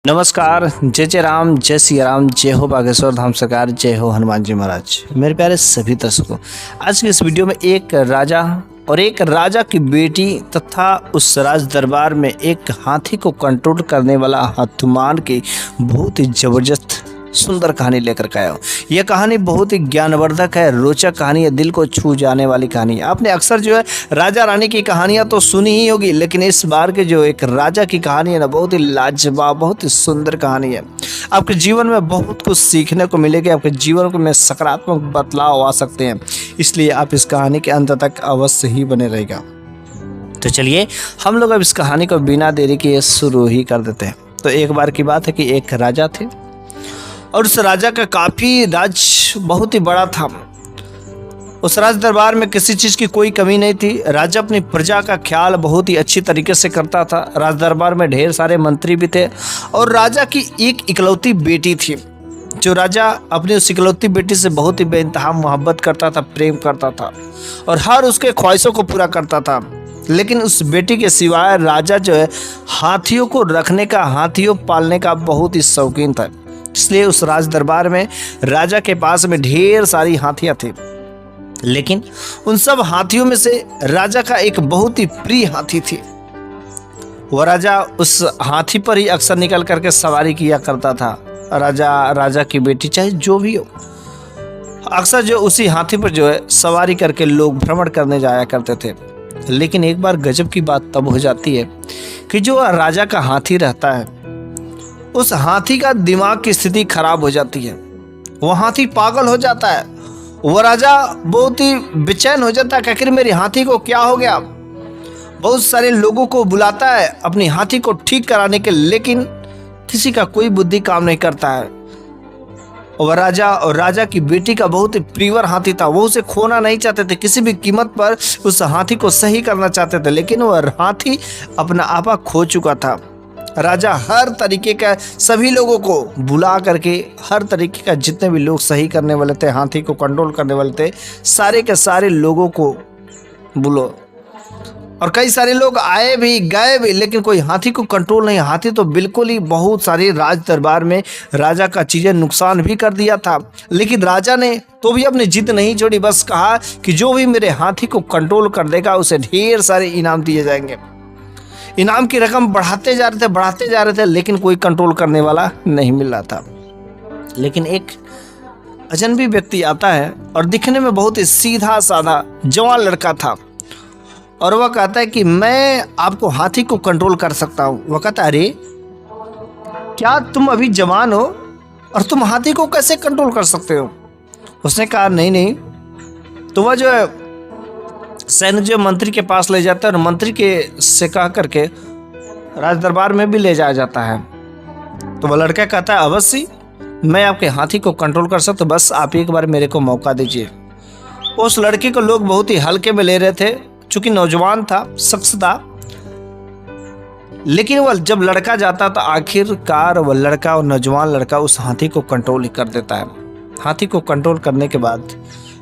नमस्कार। जय जय राम, जय सिया राम, जय हो बागेश्वर धाम सरकार, जय हो हनुमान जी महाराज। मेरे प्यारे सभी दर्शकों, आज की इस वीडियो में एक राजा और एक राजा की बेटी तथा उस राज दरबार में एक हाथी को कंट्रोल करने वाला हनुमान की बहुत ही जबरदस्त सुंदर कहानी लेकर के आया हूँ। यह कहानी बहुत ही ज्ञानवर्धक है, रोचक कहानी है, दिल को छू जाने वाली कहानी है। आपने अक्सर जो है राजा रानी की कहानियां तो सुनी ही होगी, लेकिन इस बार के जो एक राजा की कहानी है ना, बहुत ही लाजवाब, बहुत ही सुंदर कहानी है। आपके जीवन में बहुत कुछ सीखने को मिलेगा, आपके जीवन में सकारात्मक बदलाव आ सकते हैं, इसलिए आप इस कहानी के अंत तक अवश्य ही बने रहेगा। तो चलिए हम लोग अब इस कहानी को बिना देरी के शुरू ही कर देते हैं। तो एक बार की बात है कि एक राजा थे और उस राजा का काफ़ी राज बहुत ही बड़ा था। उस राज दरबार में किसी चीज़ की कोई कमी नहीं थी। राजा अपनी प्रजा का ख्याल बहुत ही अच्छी तरीके से करता था। राज दरबार में ढेर सारे मंत्री भी थे और राजा की एक इकलौती बेटी थी, जो राजा अपनी उस इकलौती बेटी से बहुत ही बेइंतहा मोहब्बत करता था, प्रेम करता था और हर उसके ख्वाहिशों को पूरा करता था। लेकिन उस बेटी के सिवाय राजा जो है हाथियों को रखने का, हाथियों पालने का बहुत ही शौकीन था। इसलिए उस राज दरबार में राजा के पास में ढेर सारी हाथियां थी, लेकिन उन सब हाथियों में से राजा का एक बहुत ही प्रिय हाथी थी। वह राजा उस हाथी पर ही अक्सर निकल करके सवारी किया करता था। राजा की बेटी चाहे जो भी हो, अक्सर जो उसी हाथी पर जो है सवारी करके लोग भ्रमण करने जाया करते थे। लेकिन एक बार गजब की बात तब हो जाती है कि जो राजा का हाथी रहता है, उस हाथी का दिमाग की स्थिति खराब हो जाती है। वह हाथी पागल हो जाता है। वह राजा बहुत ही बेचैन हो जाता है कि आखिर मेरे हाथी को क्या हो गया। बहुत सारे लोगों को बुलाता है अपनी हाथी को ठीक कराने के, लेकिन किसी का कोई बुद्धि काम नहीं करता है। वह राजा और राजा की बेटी का बहुत ही प्रियवर हाथी था। वो उसे खोना नहीं चाहते थे, किसी भी कीमत पर उस हाथी को सही करना चाहते थे, लेकिन वह हाथी अपना आपा खो चुका था। राजा हर तरीके का सभी लोगों को बुला करके, हर तरीके का जितने भी लोग सही करने वाले थे, हाथी को कंट्रोल करने वाले थे, सारे के सारे लोगों को बुलो। और कई सारे लोग आए भी गए भी, लेकिन कोई हाथी को कंट्रोल नहीं। हाथी तो बिल्कुल ही बहुत सारे राज दरबार में राजा का चीज़ें नुकसान भी कर दिया था, लेकिन राजा ने तो भी अपनी जिद नहीं छोड़ी। बस कहा कि जो भी मेरे हाथी को कंट्रोल कर देगा उसे ढेर सारे इनाम दिए जाएंगे। इनाम की रकम बढ़ाते जा रहे थे, लेकिन कोई कंट्रोल करने वाला नहीं मिल रहा था। लेकिन एक अजनबी व्यक्ति आता है और दिखने में बहुत ही सीधा साधा जवान लड़का था, और वह कहता है कि मैं आपको हाथी को कंट्रोल कर सकता हूँ। वह कहता है, अरे क्या तुम अभी जवान हो और तुम हाथी को कैसे कंट्रोल कर सकते हो? उसने कहा नहीं। तो वह जो है सैनिक जो मंत्री के पास ले जाता है और मंत्री के से कह करके राज दरबार में भी ले जाया जाता है। तो वह लड़का कहता है, अवश्य मैं आपके हाथी को कंट्रोल कर सकता हूं, बस आप एक बार मेरे को मौका दीजिए। उस लड़के को लोग बहुत ही हल्के में ले रहे थे, चूंकि नौजवान था, शख्स था। लेकिन वह जब लड़का जाता तो आखिरकार वह लड़का और नौजवान लड़का उस हाथी को कंट्रोल कर देता है। हाथी को कंट्रोल करने के बाद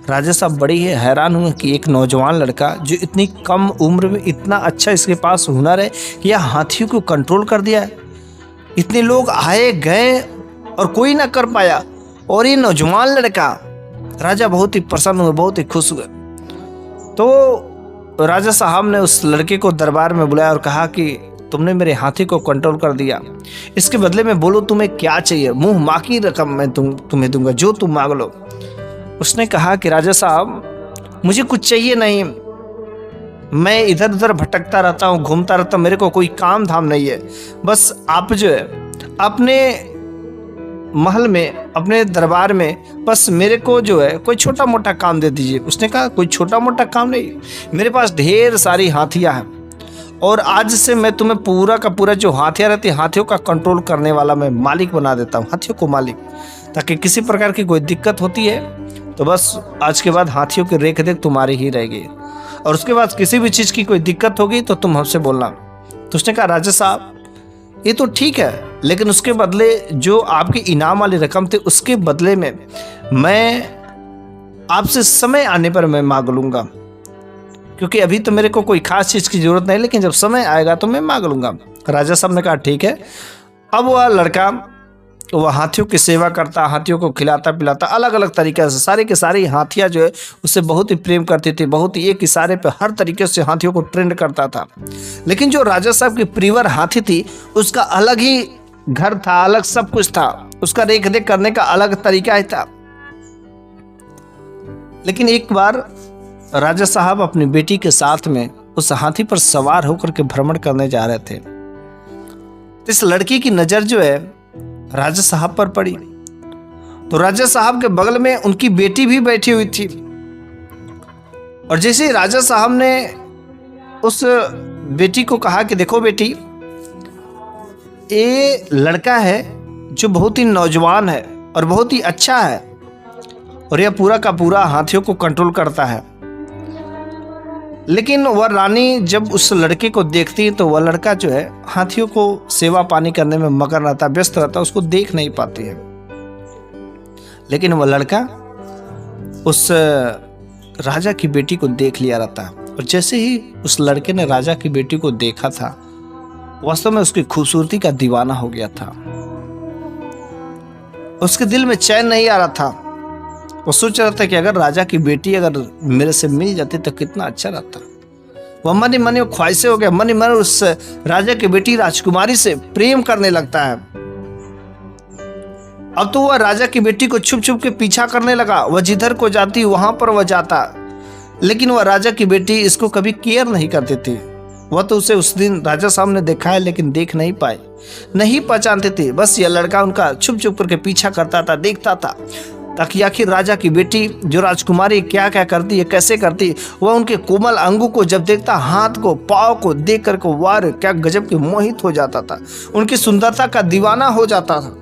राजा साहब बड़ी ही हैरान हुए कि एक नौजवान लड़का जो इतनी कम उम्र में इतना अच्छा इसके पास हुनर है कि यह हाथियों को कंट्रोल कर दिया है। इतने लोग आए गए और कोई ना कर पाया, और ये नौजवान लड़का। राजा बहुत ही प्रसन्न हुए, बहुत ही खुश हुए। तो राजा साहब ने उस लड़के को दरबार में बुलाया और कहा कि तुमने मेरे हाथी को कंट्रोल कर दिया, इसके बदले में बोलो तुम्हें क्या चाहिए, मुंह मांगी रकम मैं तुम्हें दूंगा, जो तुम मांग लो। उसने कहा कि राजा साहब मुझे कुछ चाहिए नहीं, मैं इधर उधर भटकता रहता हूँ, घूमता रहता हूँ, मेरे को कोई काम धाम नहीं है। बस आप जो है अपने महल में, अपने दरबार में बस मेरे को जो है कोई छोटा मोटा काम दे दीजिए। उसने कहा कोई छोटा मोटा काम नहीं, मेरे पास ढेर सारी हाथियाँ हैं और आज से मैं तुम्हें पूरा का पूरा जो हाथियाँ रहती, हाथियों का कंट्रोल करने वाला मैं मालिक बना देता हूँ, हाथियों को मालिक, ताकि किसी प्रकार की कोई दिक्कत होती है तो बस आज के बाद हाथियों की रेख देख तुम्हारी ही रहेगी, और उसके बाद किसी भी चीज़ की कोई दिक्कत होगी तो तुम हमसे बोलना। तो उसने कहा राजा साहब ये तो ठीक है, लेकिन उसके बदले जो आपकी इनाम वाली रकम थी उसके बदले में मैं आपसे समय आने पर मैं मांग लूँगा, क्योंकि अभी तो मेरे को कोई खास चीज़ की ज़रूरत नहीं, लेकिन जब समय आएगा तो मैं मांग लूँगा। राजा साहब ने कहा ठीक है, अब वह लड़का वह हाथियों की सेवा करता, हाथियों को खिलाता पिलाता, अलग अलग तरीके से। सारी के सारी हाथियाँ जो है उससे बहुत ही प्रेम करती थी, बहुत ही एक इशारे पे हर तरीके से हाथियों को ट्रेंड करता था। लेकिन जो राजा साहब की प्रियवर हाथी थी उसका अलग ही घर था, अलग सब कुछ था, उसका रेख देख करने का अलग तरीका ही था। लेकिन एक बार राजा साहब अपनी बेटी के साथ में उस हाथी पर सवार होकर के भ्रमण करने जा रहे थे। तो इस लड़की की नजर जो है राजा साहब पर पड़ी, तो राजा साहब के बगल में उनकी बेटी भी बैठी हुई थी। और जैसे ही राजा साहब ने उस बेटी को कहा कि देखो बेटी, ये लड़का है जो बहुत ही नौजवान है और बहुत ही अच्छा है, और यह पूरा का पूरा हाथियों को कंट्रोल करता है। लेकिन वह रानी जब उस लड़के को देखती है तो वह लड़का जो है हाथियों को सेवा पानी करने में मगन रहता, व्यस्त रहता, उसको देख नहीं पाती है। लेकिन वह लड़का उस राजा की बेटी को देख लिया रहता है। और जैसे ही उस लड़के ने राजा की बेटी को देखा था, वास्तव में उसकी खूबसूरती का दीवाना हो गया था। उसके दिल में चैन नहीं आ रहा था। वो सोच रहा था कि अगर राजा की बेटी अगर मेरे से मिल जाती तो कितना अच्छा रहता। वह मन ही मन ख्वाहिशें हो गया, मन ही मन उस राजा की बेटी राजकुमारी से प्रेम करने लगता है। अब तो वह राजा की बेटी को छुप छुप के पीछा करने लगा। वह जिधर को जाती वहां पर वह जाता, लेकिन वह राजा की बेटी इसको कभी केयर नहीं करती थी। वह तो उसे उस दिन राजा साहब ने देखा है लेकिन देख नहीं पाए, नहीं पहचानते थे। बस यह लड़का उनका छुप छुप करके पीछा करता था, देखता था, ताकि आखिर राजा की बेटी जो राजकुमारी क्या क्या करती है, कैसे करती, वह उनके कोमल अंगों को जब देखता, हाथ को पाँव को देख कर को वार क्या गजब के मोहित हो जाता था, उनकी सुंदरता का दीवाना हो जाता था।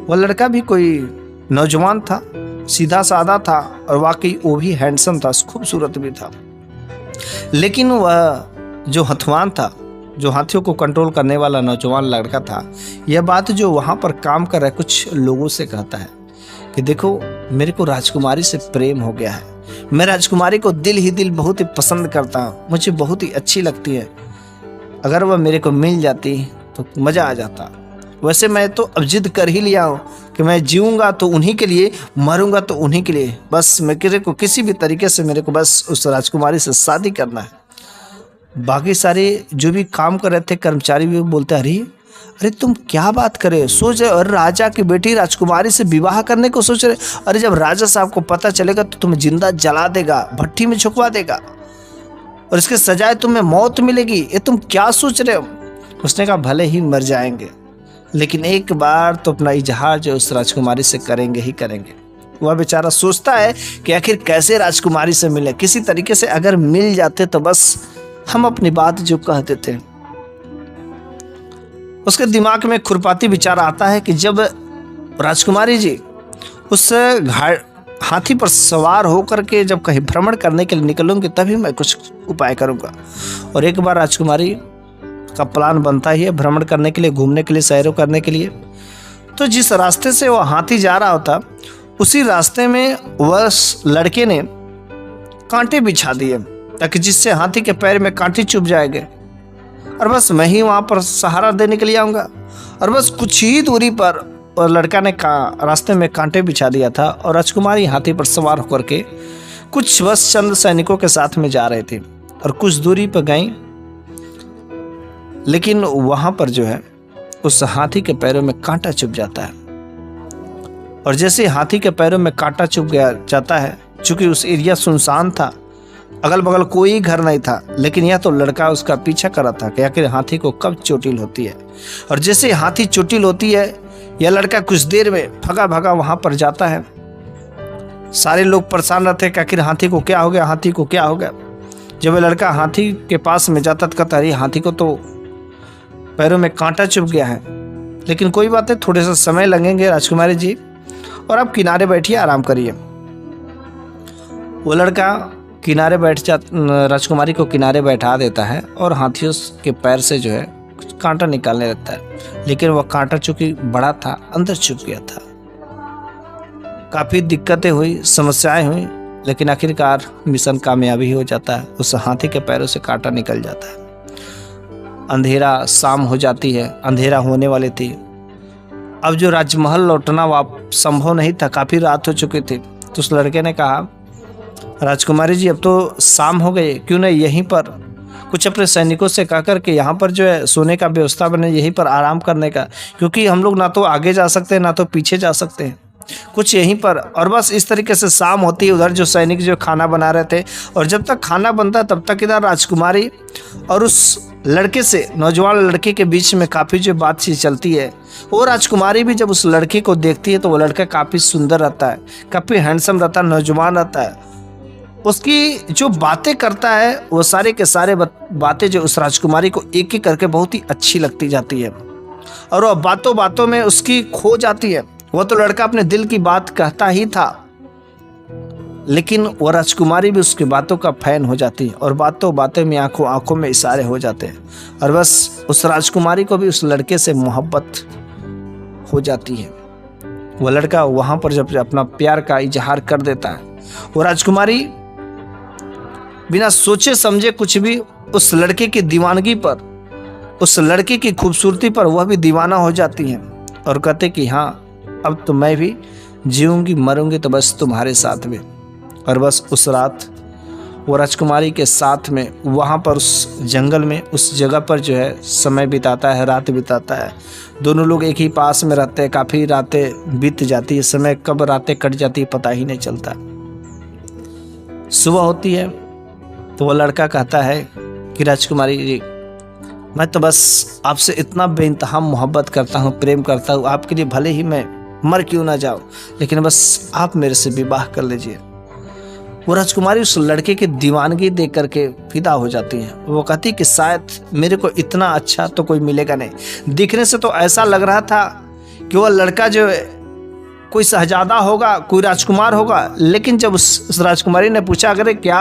वह लड़का भी कोई नौजवान था, सीधा साधा था, और वाकई वो भी हैंडसम था, खूबसूरत भी था। लेकिन वह जो हथवान था, जो हाथियों को कंट्रोल करने वाला नौजवान लड़का था, यह बात जो वहाँ पर काम कर रहे कुछ लोगों से कहता है कि देखो, मेरे को राजकुमारी से प्रेम हो गया है, मैं राजकुमारी को दिल ही दिल बहुत ही पसंद करता हूँ, मुझे बहुत ही अच्छी लगती है। अगर वह मेरे को मिल जाती तो मज़ा आ जाता। वैसे मैं तो अब जिद कर ही लिया हूँ कि मैं जीऊँगा तो उन्हीं के लिए, मरूंगा तो उन्हीं के लिए। बस मेरे को किसी भी तरीके से मेरे को बस उस राजकुमारी से शादी करना है। बाकी सारे जो भी काम कर रहे थे कर्मचारी भी बोलते, अरे तुम क्या बात करे, सोच रहे, और राजा की बेटी राजकुमारी से विवाह करने को सोच रहे। अरे जब राजा साहब को पता चलेगा तो तुम्हें जिंदा जला देगा, भट्टी में झुकवा देगा, और इसके सजाए तुम्हें मौत मिलेगी। ये तुम क्या सोच रहे हो? उसने कहा भले ही मर जाएंगे, लेकिन एक बार तो अपना इजहार जो उस राजकुमारी से करेंगे ही करेंगे। वह बेचारा सोचता है कि आखिर कैसे राजकुमारी से मिले, किसी तरीके से अगर मिल जाते तो बस हम अपनी बात जो कह देते। उसके दिमाग में खुरपाती विचार आता है कि जब राजकुमारी जी उस हाथी पर सवार होकर के जब कहीं भ्रमण करने के लिए निकलूंगी तभी मैं कुछ उपाय करूंगा। और एक बार राजकुमारी का प्लान बनता ही है भ्रमण करने के लिए, घूमने के लिए, सैरों करने के लिए। तो जिस रास्ते से वह हाथी जा रहा होता, उसी रास्ते में वह लड़के ने कांटे बिछा दिए ताकि जिससे हाथी के पैर में कांटे चुभ जाएंगे, और बस मैं ही वहाँ पर सहारा देने के लिए आऊँगा। और बस कुछ ही दूरी पर और लड़का ने रास्ते में कांटे बिछा दिया था, और राजकुमारी हाथी पर सवार होकर के कुछ बस चंद सैनिकों के साथ में जा रहे थे, और कुछ दूरी पर गई। लेकिन वहाँ पर जो है उस हाथी के पैरों में कांटा चुभ जाता है, और जैसे हाथी के पैरों में कांटा चुभ जाता है, चूँकि उस एरिया सुनसान था, अगल बगल कोई घर नहीं था, लेकिन यह तो लड़का उसका पीछा कर रहा था कि आखिर हाथी को कब चोटिल होती है। और जैसे हाथी चोटिल होती है, यह लड़का कुछ देर में भगा भगा वहाँ पर जाता है। सारे लोग परेशान रहते कि आखिर हाथी को क्या हो गया, हाथी को क्या हो गया। जब वह लड़का हाथी के पास में जाता तो कहता, अरे हाथी को तो पैरों में कांटा चुभ गया है, लेकिन कोई बात नहीं, थोड़े सा समय लगेंगे राजकुमारी जी, और आप किनारे बैठिए, आराम करिए। वो लड़का किनारे राजकुमारी को किनारे बैठा देता है, और हाथियों के पैर से जो है कांटा निकालने लगता है। लेकिन वह कांटा चूंकि बड़ा था, अंदर चुभ गया था। काफ़ी दिक्कतें हुई, समस्याएं हुई, लेकिन आखिरकार मिशन कामयाबी हो जाता है। उस हाथी के पैरों से कांटा निकल जाता है। अंधेरा शाम हो जाती है, अंधेरा होने वाली थी। अब जो राजमहल लौटना संभव नहीं था, काफ़ी रात हो चुकी थी। तो उस लड़के ने कहा, राजकुमारी जी अब तो शाम हो गई, क्यों नहीं यहीं पर कुछ अपने सैनिकों से कह कर के यहाँ पर जो है सोने का व्यवस्था बने, यहीं पर आराम करने का, क्योंकि हम लोग ना तो आगे जा सकते हैं ना तो पीछे जा सकते हैं, कुछ यहीं पर। और बस इस तरीके से शाम होती है। उधर जो सैनिक जो खाना बना रहे थे, और जब तक खाना बनता तब तक इधर राजकुमारी और उस लड़के से, नौजवान लड़के के बीच में काफ़ी जो बातचीत चलती है। वो राजकुमारी भी जब उस लड़के को देखती है तो वो लड़का काफ़ी सुंदर रहता है, काफ़ी हैंडसम रहता है, नौजवान रहता है। उसकी जो बातें करता है वो सारे के सारे बातें जो उस राजकुमारी को एक एक करके बहुत ही अच्छी लगती जाती है, और वह बातों बातों में उसकी खो जाती है। वो तो लड़का अपने दिल की बात कहता ही था, लेकिन वो राजकुमारी भी उसकी बातों का फैन हो जाती है, और बातों बातों में आंखों आंखों में इशारे हो जाते हैं, और बस उस राजकुमारी को भी उस लड़के से मोहब्बत हो जाती है। वो लड़का वहाँ पर जब अपना प्यार का इजहार कर देता है, वो राजकुमारी बिना सोचे समझे कुछ भी उस लड़के की दीवानगी पर, उस लड़के की खूबसूरती पर वह भी दीवाना हो जाती हैं, और कहते कि हाँ अब तो मैं भी जीऊंगी मरूंगी तो बस तुम्हारे साथ में। और बस उस रात वो राजकुमारी के साथ में वहाँ पर उस जंगल में, उस जगह पर जो है समय बिताता है, रात बिताता है। दोनों लोग एक ही पास में रहते हैं। काफ़ी रातें बीत जाती है, समय कब रातें कट जाती है पता ही नहीं चलता। सुबह होती है तो वो लड़का कहता है कि राजकुमारी जी, मैं तो बस आपसे इतना बेइंतहा मोहब्बत करता हूँ, प्रेम करता हूँ, आपके लिए भले ही मैं मर क्यों ना जाऊँ, लेकिन बस आप मेरे से विवाह कर लीजिए। वो राजकुमारी उस लड़के की दीवानगी देख करके फिदा हो जाती है। वो कहती कि शायद मेरे को इतना अच्छा तो कोई मिलेगा नहीं। दिखने से तो ऐसा लग रहा था कि वह लड़का जो कोई शहजादा होगा, कोई राजकुमार होगा, लेकिन जब उस राजकुमारी ने पूछा अगर क्या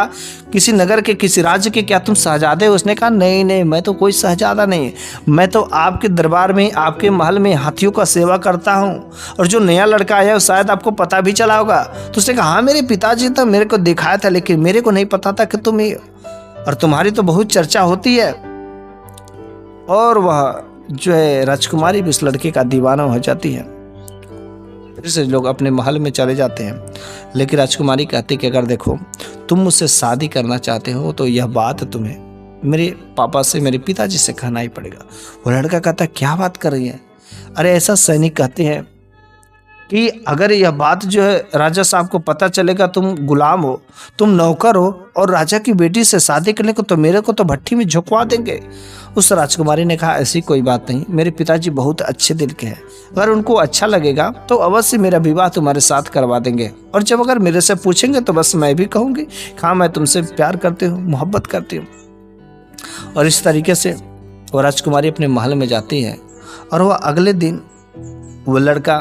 किसी नगर के, किसी राज्य के, क्या तुम शहजादे हो, उसने कहा नहीं नहीं, मैं तो कोई शहजादा नहीं, मैं तो आपके दरबार में, आपके महल में हाथियों का सेवा करता हूँ, और जो नया लड़का आया शायद आपको पता भी चला होगा। तो उसने कहा हाँ मेरे पिताजी तो मेरे को दिखाया था, लेकिन मेरे को नहीं पता था कि तुम ही, और तुम्हारी तो बहुत चर्चा होती है। और वह जो है राजकुमारी भी उस लड़के का दीवाना हो जाती है। फिर से लोग अपने महल में चले जाते हैं, लेकिन राजकुमारी कहती कि अगर देखो तुम मुझसे शादी करना चाहते हो तो यह बात तुम्हें मेरे पापा से, मेरे पिताजी से कहना ही पड़ेगा। वो लड़का कहता है क्या बात कर रही है? अरे ऐसा सैनिक कहते हैं कि अगर यह बात जो है राजा साहब को पता चलेगा, तुम गुलाम हो, तुम नौकर हो, और राजा की बेटी से शादी करने को तो मेरे को तो भट्टी में झुकवा देंगे। उस राजकुमारी ने कहा ऐसी कोई बात नहीं, मेरे पिताजी बहुत अच्छे दिल के हैं, अगर उनको अच्छा लगेगा तो अवश्य मेरा विवाह तुम्हारे साथ करवा देंगे, और जब अगर मेरे से पूछेंगे तो बस मैं भी कहूँगी हाँ मैं तुमसे प्यार करती हूँ, मोहब्बत करती हूँ। और इस तरीके से वो राजकुमारी अपने महल में जाती है, और वह अगले दिन वो लड़का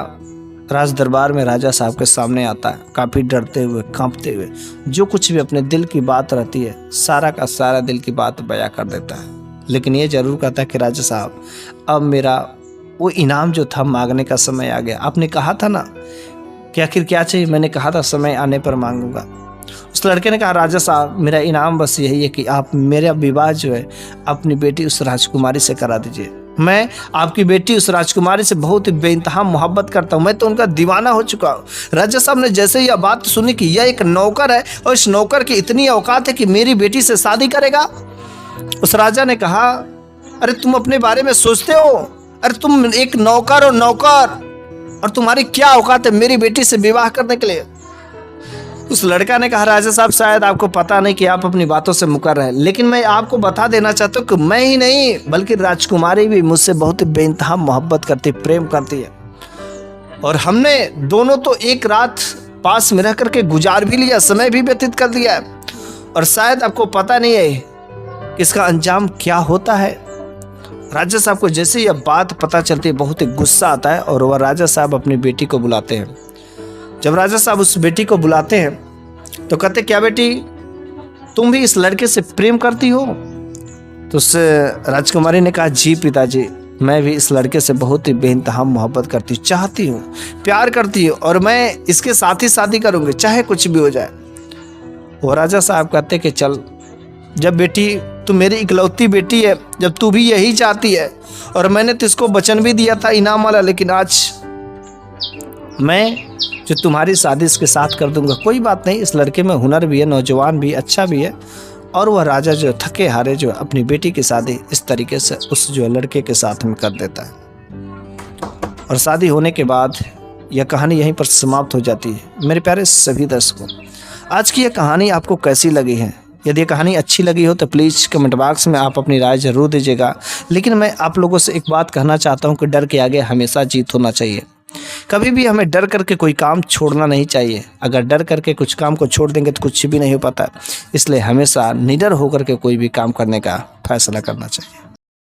राज दरबार में राजा साहब के सामने आता है, काफ़ी डरते हुए, कांपते हुए। जो कुछ भी अपने दिल की बात रहती है सारा का सारा दिल की बात बयां कर देता है, लेकिन ये जरूर कहता है कि राजा साहब अब मेरा वो इनाम जो था मांगने का समय आ गया। आपने कहा था ना कि आखिर क्या चाहिए, मैंने कहा था समय आने पर मांगूंगा। उस लड़के ने कहा राजा साहब मेरा इनाम बस यही है कि आप मेरा विवाह जो है अपनी बेटी उस राजकुमारी से करा दीजिए। मैं आपकी बेटी उस राजकुमारी से बहुत ही बेइंतहा मोहब्बत करता हूँ, मैं तो उनका दीवाना हो चुका हूँ। राजा साहब ने जैसे ही यह बात सुनी कि यह एक नौकर है और इस नौकर की इतनी औकात है कि मेरी बेटी से शादी करेगा, उस राजा ने कहा अरे तुम अपने बारे में सोचते हो? अरे तुम एक नौकर हो, नौकर, और तुम्हारी क्या औकात है मेरी बेटी से विवाह करने के लिए? उस लड़का ने कहा राजा साहब शायद आपको पता नहीं कि आप अपनी बातों से मुकर रहे हैं, लेकिन मैं आपको बता देना चाहता हूँ कि मैं ही नहीं बल्कि राजकुमारी भी मुझसे बहुत बेइंतहा मोहब्बत करती, प्रेम करती है, और हमने दोनों तो एक रात पास में रह करके गुजार भी लिया, समय भी व्यतीत कर दिया है, और शायद आपको पता नहीं है कि इसका अंजाम क्या होता है। राजा साहब को जैसे यह बात पता चलती है बहुत ही गुस्सा आता है, और वह राजा साहब अपनी बेटी को बुलाते हैं। जब राजा साहब उस बेटी को बुलाते हैं तो कहते क्या बेटी तुम भी इस लड़के से प्रेम करती हो? तो उस राजकुमारी ने कहा जी पिताजी, मैं भी इस लड़के से बहुत ही बेइंतहा मोहब्बत करती, चाहती हूँ, प्यार करती हूँ, और मैं इसके साथ ही शादी करूँगी चाहे कुछ भी हो जाए। वो राजा साहब कहते कि चल। जब बेटी तू मेरी इकलौती बेटी है, जब तू भी यही चाहती है और मैंने तुझको वचन भी दिया था इनाम वाला, लेकिन आज मैं जो तुम्हारी शादी इसके साथ कर दूंगा। कोई बात नहीं, इस लड़के में हुनर भी है, नौजवान भी, अच्छा भी है। और वह राजा जो थके हारे जो अपनी बेटी की शादी इस तरीके से उस जो लड़के के साथ में कर देता है। और शादी होने के बाद यह कहानी यहीं पर समाप्त हो जाती है। मेरे प्यारे सभी दर्शकों, आज की यह कहानी आपको कैसी लगी है? यदि ये कहानी अच्छी लगी हो तो प्लीज़ कमेंट बॉक्स में आप अपनी राय ज़रूर दीजिएगा। लेकिन मैं आप लोगों से एक बात कहना चाहता हूँ कि डर के आगे हमेशा जीत होना चाहिए। कभी भी हमें डर करके कोई काम छोड़ना नहीं चाहिए। अगर डर करके कुछ काम को छोड़ देंगे तो कुछ भी नहीं हो पाता। इसलिए हमेशा निडर होकर के कोई भी काम करने का फैसला करना चाहिए।